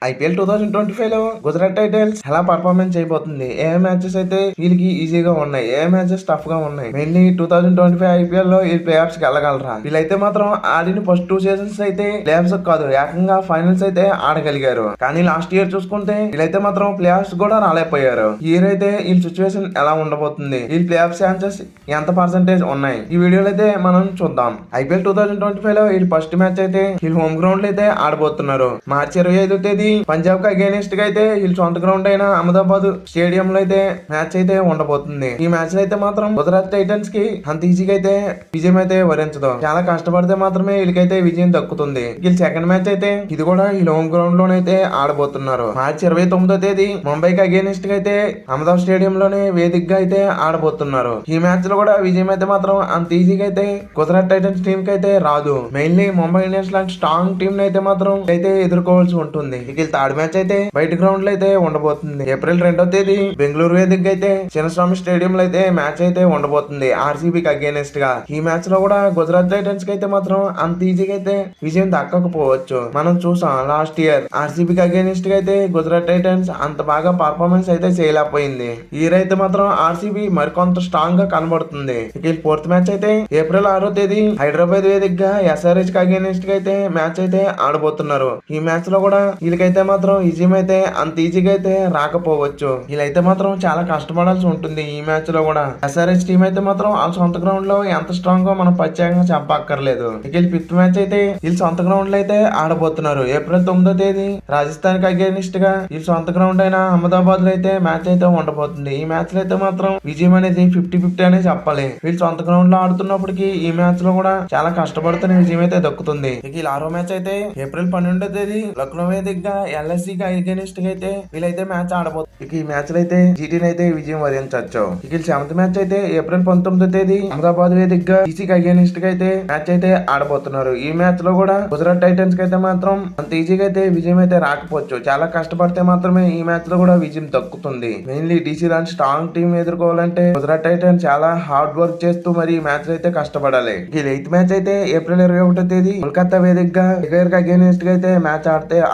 IPL 2025 లో Gujarat Titans ఎలా performance చేయబోతుంది, ఏ మ్యాచెస్ అయితే వీళ్ళకి ఈజీగా ఉన్నాయి, ఏ మ్యాచెస్ టఫ్ గా ఉన్నాయి, మెయిన్లీ 2025 ఐపీఎల్ లో ఈ ప్లే ఆఫ్స్ కి వెళ్ళగలరా? వీళ్ళైతే మాత్రం ఆడిన ఫస్ట్ 2 సీజన్స్ అయితే ప్లే ఆఫ్స్ కాదు, ఏకంగా ఫైనల్స్ అయితే ఆడగలిగారు. కానీ లాస్ట్ ఇయర్ చూసుకుంటే వీళ్ళైతే మాత్రం ప్లే ఆఫ్స్ కూడా రాలేకపోయారు. ఈ ఇయర్ అయితే వీళ్ళ సిచ్యువేషన్ ఎలా ఉండబోతుంది, వీళ్ళ ప్లే ఆఫ్ ఛాన్సెస్ ఎంత పర్సెంటేజ్ ఉన్నాయి, ఈ వీడియోలో అయితే మనం చూద్దాం. ఐపీఎల్ 2025 లో వీళ్ళు ఫస్ట్ మ్యాచ్ అయితే వీళ్ళు హోమ్ గ్రౌండ్ లో అయితే ఆడబోతున్నారు. మార్చి 25 తేదీ పంజాబ్ కి అగేనిస్ట్ గా అయితే వీళ్ళ సొంత గ్రౌండ్ అయిన అహ్మదాబాద్ స్టేడియం లో అయితే మ్యాచ్ అయితే ఉండబోతుంది. ఈ మ్యాచ్ లో అయితే మాత్రం గుజరాత్ టైటన్స్ కి అంత ఈజీగా అయితే విజయం అయితే వరించదు. చాలా కష్టపడితే మాత్రమే వీళ్ళకైతే విజయం దక్కుతుంది. వీళ్ళ సెకండ్ మ్యాచ్ అయితే ఇది కూడా ఈ హోమ్ గ్రౌండ్ లోనైతే ఆడబోతున్నారు. మార్చి 29 తేదీ ముంబైకి అగేనిస్ట్ గా అయితే అహ్మదాబాద్ స్టేడియం లోనే వేదికగా అయితే ఆడబోతున్నారు. ఈ మ్యాచ్ లో కూడా విజయం అయితే మాత్రం అంత ఈజీగా అయితే గుజరాత్ టైటన్స్ టీం కి అయితే రాదు. మెయిన్లీ ముంబై ఇండియన్స్ లాంటి స్ట్రాంగ్ టీం అయితే మాత్రం అయితే ఎదుర్కోవాల్సి ఉంటుంది. వీళ్ళ థర్డ్ మ్యాచ్ అయితే బయట గ్రౌండ్ లో అయితే ఉండబోతుంది. ఏప్రిల్ 2వ తేదీ బెంగళూరు వేదికగా అయితే చిన్నస్వామి స్టేడియం లో అయితే మ్యాచ్ అయితే ఉండబోతుంది ఆర్సీబీకి అగేనిస్ట్ గా. ఈ మ్యాచ్ లో కూడా గుజరాత్ టైటన్స్ కి అయితే మాత్రం అంత ఈజీగా అయితే విజయం దక్కకపోవచ్చు. మనం చూసాం లాస్ట్ ఇయర్ ఆర్సీబీకి అగేనిస్ట్ గా అయితే గుజరాత్ టైటన్స్ అంత బాగా పర్ఫార్మెన్స్ అయితే చేయలేకపోయింది. ఈ ఇయర్ అయితే మాత్రం ఆర్సీబీ మరికొంత స్ట్రాంగ్ గా కనబడుతుంది. ఇక ఫోర్త్ మ్యాచ్ అయితే ఏప్రిల్ 6వ తేదీ హైదరాబాద్ వేదికగా ఎస్ఆర్హెచ్ కి అగేనిస్ట్ గా అయితే మ్యాచ్ అయితే ఆడబోతున్నారు. ఈ మ్యాచ్ లో కూడా వీళ్ళకైతే మాత్రం విజయం అయితే అంత ఈజీగా అయితే రాకపోవచ్చు. వీళ్ళైతే మాత్రం చాలా కష్టపడాల్సి ఉంటుంది. ఈ మ్యాచ్ లో కూడా ఎస్ఆర్హెచ్ టీం అయితే మాత్రం వాళ్ళ సొంత గ్రౌండ్ లో ఎంత స్ట్రాంగ్ గా మనం ప్రత్యేకంగా చెప్పక్కర్లేదు. ఇక వీళ్ళు ఫిఫ్త్ మ్యాచ్ అయితే వీళ్ళు సొంత గ్రౌండ్ లో అయితే ఆడబోతున్నారు. ఏప్రిల్ 9వ తేదీ రాజస్థాన్ కి అగేనిస్ట్ గా వీళ్ళ సొంత గ్రౌండ్ అయిన అహ్మదాబాద్ లో అయితే మ్యాచ్ అయితే ఉండబోతుంది. ఈ మ్యాచ్ లో అయితే మాత్రం విజయం అనేది 50-50 అనే చెప్పాలి. వీళ్ళు సొంత గ్రౌండ్ లో ఆడుతున్నప్పటికీ ఈ మ్యాచ్ లో కూడా చాలా కష్టపడుతున్న విజయం అయితే దక్కుతుంది. ఇక వీళ్ళ 6వ మ్యాచ్ అయితే ఏప్రిల్ 12వ తేదీ లక్నో వేదికగా ఎల్ఎస్సీ కి అగేనిస్ట్ గా అయితే వీళ్ళైతే మ్యాచ్ ఆడబోతున్నారు. ఇక ఈ మ్యాచ్ లో అయితే జీటీని అయితే విజయం వరించవచ్చు. ఇక సెవెంత్ మ్యాచ్ అయితే ఏప్రిల్ 19వ తేదీ అహ్మదాబాద్ వేదికగా ఈసీకి అగేనిస్ట్ గా అయితే మ్యాచ్ అయితే ఆడబోతున్నారు. ఈ మ్యాచ్ లో కూడా గుజరాత్ టైటన్స్ కి అయితే మాత్రం అంత ఈజీగా అయితే విజయం అయితే రాకపోవచ్చు. చాలా కష్టపడితే మాత్రమే ఈ మ్యాచ్ లో కూడా విజయం దక్కుతుంది. మెయిన్లీ డీసీ లాంటి స్ట్రాంగ్ టీం ఎదుర్కోవాలంటే గుజరాత్ టైటన్స్ చాలా హార్డ్ వర్క్ చేస్తూ మరి ఈ మ్యాచ్ లో అయితే కష్టపడాలి. ఈ ఎయిత్ మ్యాచ్ అయితే ఏప్రిల్ 21వ తేదీ కోల్కతా వేదికగా కేకేఆర్ కి అగేనిస్ట్ గా అయితే మ్యాచ్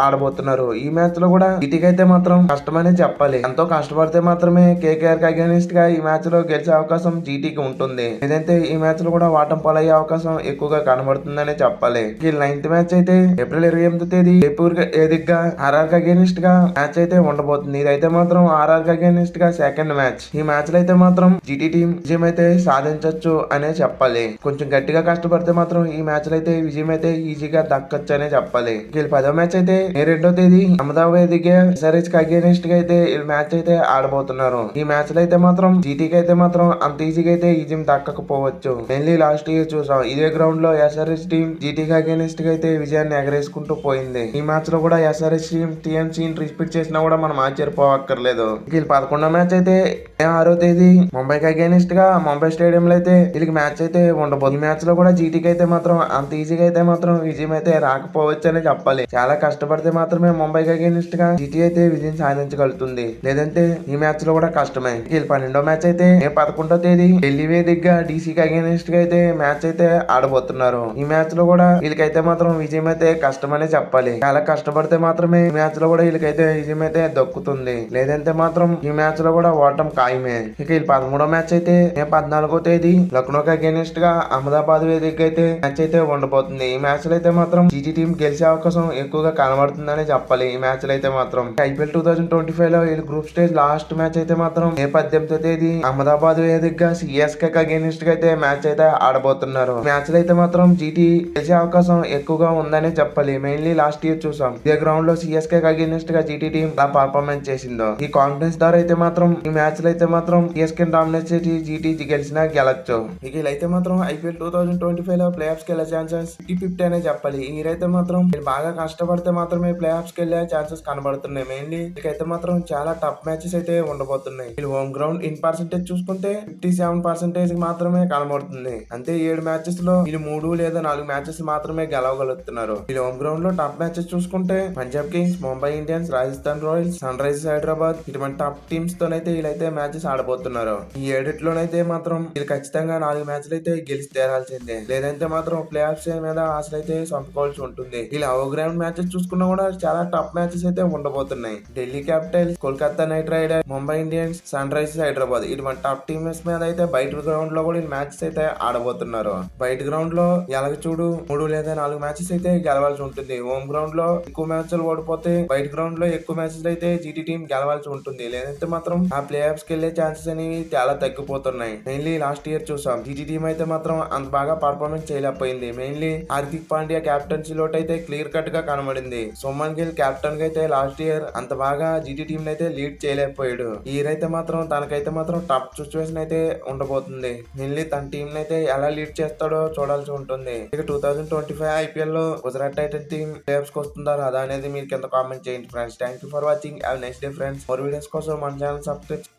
ఆడబోతున్నారు. ఈ మ్యాచ్ లో కూడా జీటీకి అయితే మాత్రం కష్టమనే చెప్పాలి. ఎంతో కష్టపడితే మాత్రమే కేకేఆర్ కి అగేనిస్ట్ గా ఈ మ్యాచ్ లో గెలిచే అవకాశం జీటీకి ఉంటుంది. ఏదైతే ఈ మ్యాచ్ లో కూడా వాటం పాలయ్యే అవకాశం ఎక్కువగా కనబడుతుందనే చెప్పాలి. ఈ 9th మ్యాచ్ అయితే ఏప్రిల్ 28వ తేదీ జైపూర్ వేదికగా ఆర్ఆర్ కి అగేనిస్ట్ గా మ్యాచ్ అయితే ఉండబోతుంది. ఇదైతే మాత్రం ఆర్ఆర్ కి అగేనిస్ట్ గా సెకండ్ మ్యాచ్. ఈ మ్యాచ్ లో అయితే మాత్రం జీటీ టీం విజయం అయితే సాధించవచ్చు అనే చెప్పాలి. కొంచెం గట్టిగా కష్టపడితే మాత్రం ఈ మ్యాచ్ లో అయితే విజయం అయితే ఈజీగా దక్కచ్చు అనే చెప్పాలి. వీళ్ళ 10వ మ్యాచ్ అయితే మే 2వ తేదీ అహ్మదాబాద్ వేదికగా ఎస్ఆర్హెచ్ కి అగేనిస్ట్ గా అయితే మ్యాచ్ అయితే ఆడబోతున్నారు. ఈ మ్యాచ్ లో అయితే మాత్రం జీటీకి అయితే మాత్రం అంత ఈజీగా అయితే విజయం దక్కకపోవచ్చు. మెయిన్లీ లాస్ట్ ఇయర్ చూసాం ఇదే గ్రౌండ్ లో ఎస్ఆర్హెచ్ టీం జీటీకి అగేనిస్ట్ గా అయితే విజయాన్ని ఎగరేసుకుంటూ పోయింది. ఈ మ్యాచ్ లో కూడా ఎస్ఆర్హెచ్ టీం టీఎంసీని రిపీట్ చేసినా కూడా మనం ఆశ్చర్యపోవక్కర్లేదు. వీళ్ళు 11వ మ్యాచ్ అయితే మే 6వ తేదీ ముంబైకి అగేనిస్ట్ గా ముంబై స్టేడియం లో అయితే వీళ్ళకి మ్యాచ్ అయితే ఉండబోతుంది. ఈ మ్యాచ్ లో కూడా జీటీకి అయితే మాత్రం అంత ఈజీగా అయితే మాత్రం విజయం అయితే రాకపోవచ్చు అని చెప్పాలి. చాలా కష్టపడితే మాత్రమే ముంబైకి అగేనిస్ట్ గా జీటీ అయితే విజయం సాధించగలుగుతుంది. లేదంటే ఈ మ్యాచ్ లో కూడా కష్టమే. వీళ్ళు 12వ మ్యాచ్ అయితే మే 11వ తేదీ ఢిల్లీ వేదికగా డీసీకి అగేనిస్ట్ గా అయితే మ్యాచ్ అయితే ఆడబోతున్నారు. ఈ మ్యాచ్ లో కూడా వీళ్ళకైతే మాత్రం విజయం అయితే కష్టమనే చెప్పాలి. చాలా కష్టపడితే మాత్రమే ఈ మ్యాచ్ లో కూడా వీళ్ళకైతే విజయం అయితే దక్కుతుంది. లేదంటే మాత్రం ఈ మ్యాచ్ లో కూడా ఓటం ఖాయమే. ఇక వీళ్ళు 13వ మ్యాచ్ అయితే మే 14వ తేదీ లక్నోకి అగేనిస్ట్ గా అహ్మదాబాద్ వేదిక అయితే మ్యాచ్ అయితే ఉండబోతుంది. ఈ మ్యాచ్ లో అయితే మాత్రం జీటీ టీం గెలిచే అవకాశం ఎక్కువగా కనబడుతుందని చెప్పాలి. ఈ మ్యాచ్ లో అయితే మాత్రం ఐపీఎల్ 2025 లో వీళ్ళు గ్రూప్ స్టేజ్ లాస్ట్ మ్యాచ్ అయితే మాత్రం మే 18వ తేదీ అహ్మదాబాద్ వేదికగా సిఎస్కే కి అగేనిస్ట్ గా అయితే మ్యాచ్ అయితే ఆడబోతున్నారు. మ్యాచ్ లో అయితే మాత్రం జీటీ గెలిచే అవకాశం ఎక్కువగా ఉందని చెప్పాలి. మెయిన్లీ లాస్ట్ ఇయర్ చూసాం ఇదే గ్రౌండ్ లో సిఎస్కే కి అగేనిస్ట్ గా జీటీ టీం ఎలా పర్ఫార్మెన్స్ చేసిందో. ఈ కాన్ఫిడెన్స్ ద్వారా అయితే మాత్రం ఈ మ్యాచ్ లో అయితే మాత్రం సిఎస్కే డామినేట్ చేసి జీటీ గెలిచినా గెలచ్చు. ఇక వీళ్ళైతే మాత్రం ఐపీఎల్ 2025 లో ప్లే ఆఫ్స్ కి వెళ్ళే ఛాన్సెస్ 50-50 అనే చెప్పాలి. ఈ ఇయర్ అయితే మాత్రం బాగా కష్టపడితే మాత్రమే ప్లే ఆఫ్స్ కి వెళ్ళే ఛాన్సెస్ కనబడుతున్నాయి. మెయిన్లీ వీళ్ళకైతే మాత్రం చాలా టఫ్ మ్యాచెస్ అయితే ఉండబోతున్నాయి. వీళ్ళు హోమ్ గ్రౌండ్ ఇన్ పర్సెంటేజ్ చూసుకుంటే 57% మాత్రమే కనబడుతుంది. అంతే 7 మ్యాచెస్ లో వీళ్ళు 3 లేదా 4 మ్యాచెస్ మాత్రమే గెలవగలుగుతున్నారు. వీళ్ళు హోమ్ గ్రౌండ్ లో టఫ్ మ్యాచెస్ చూసుకుంటే Punjab Kings, Mumbai Indians, Rajasthan Royals, Sunrisers Hyderabad ఇటువంటి టాప్ టీమ్స్ తోనైతే వీళ్ళైతే మ్యాచెస్ ఆడబోతున్నారు. ఈ 7లోనైతే మాత్రం వీళ్ళు ఖచ్చితంగా 4 మ్యాచ్లు అయితే గెలిచి తేరాల్సిందే. లేదంటే మాత్రం ప్లే ఆఫ్స్ మీద ఆశలు అయితే చంపుకోవాల్సి ఉంటుంది. వీళ్ళు హోమ్ గ్రౌండ్ మ్యాచెస్ చూసుకున్నా కూడా చాలా చాలా టఫ్ మ్యాచెస్ అయితే ఉండబోతున్నాయి. Delhi Capitals, Kolkata Knight Riders, Mumbai Indians, Sunrisers Hyderabad ఇటువంటి టఫ్ టీమ్స్ మీద అయితే బయట గ్రౌండ్ లో కూడా మ్యాచెస్ అయితే ఆడబోతున్నారు. బయట గ్రౌండ్ లో ఎలాగ చూడు 3 లేదా 4 మ్యాచెస్ అయితే గెలవాల్సి ఉంటుంది. హోమ్ గ్రౌండ్ లో ఎక్కువ మ్యాచ్లు ఓడిపోతే బయట గ్రౌండ్ లో ఎక్కువ మ్యాచెస్ అయితే జీటీ టీం గెలవాల్సి ఉంటుంది. లేదంటే మాత్రం ఆ ప్లే ఆఫ్స్ కి వెళ్లే ఛాన్సెస్ అనేవి చాలా తగ్గిపోతున్నాయి. మెయిన్లీ లాస్ట్ ఇయర్ చూసాం జీటీ టీం అయితే మాత్రం అంత బాగా పర్ఫార్మెన్స్ చేయలేకపోయింది. Mainly Hardik Pandya captaincy lot అయితే క్లియర్ కట్ గా కనబడింది. సుమన్ గిల్ కెప్టెన్ గా అయితే లాస్ట్ ఇయర్ అంత బాగా జీటీ టీం అయితే లీడ్ చేయలేకపోయాడు. ఈ ఇయర్ అయితే మాత్రం తనకైతే మాత్రం టఫ్ సిచ్యువేషన్ అయితే ఉండబోతుంది. మెయిన్లీ తన టీం అయితే ఎలా లీడ్ చేస్తాడో చూడాల్సి ఉంటుంది. ఇక 2025 ఐపీఎల్ లో Gujarat Titans team play offs కి వస్తుందా రాదా అనేది మీరు కింద కామెంట్ చేయండి friends. Thank you for watching. Have nice day friends. More videos కోసం మన ఛానల్ సబ్స్క్రైబ్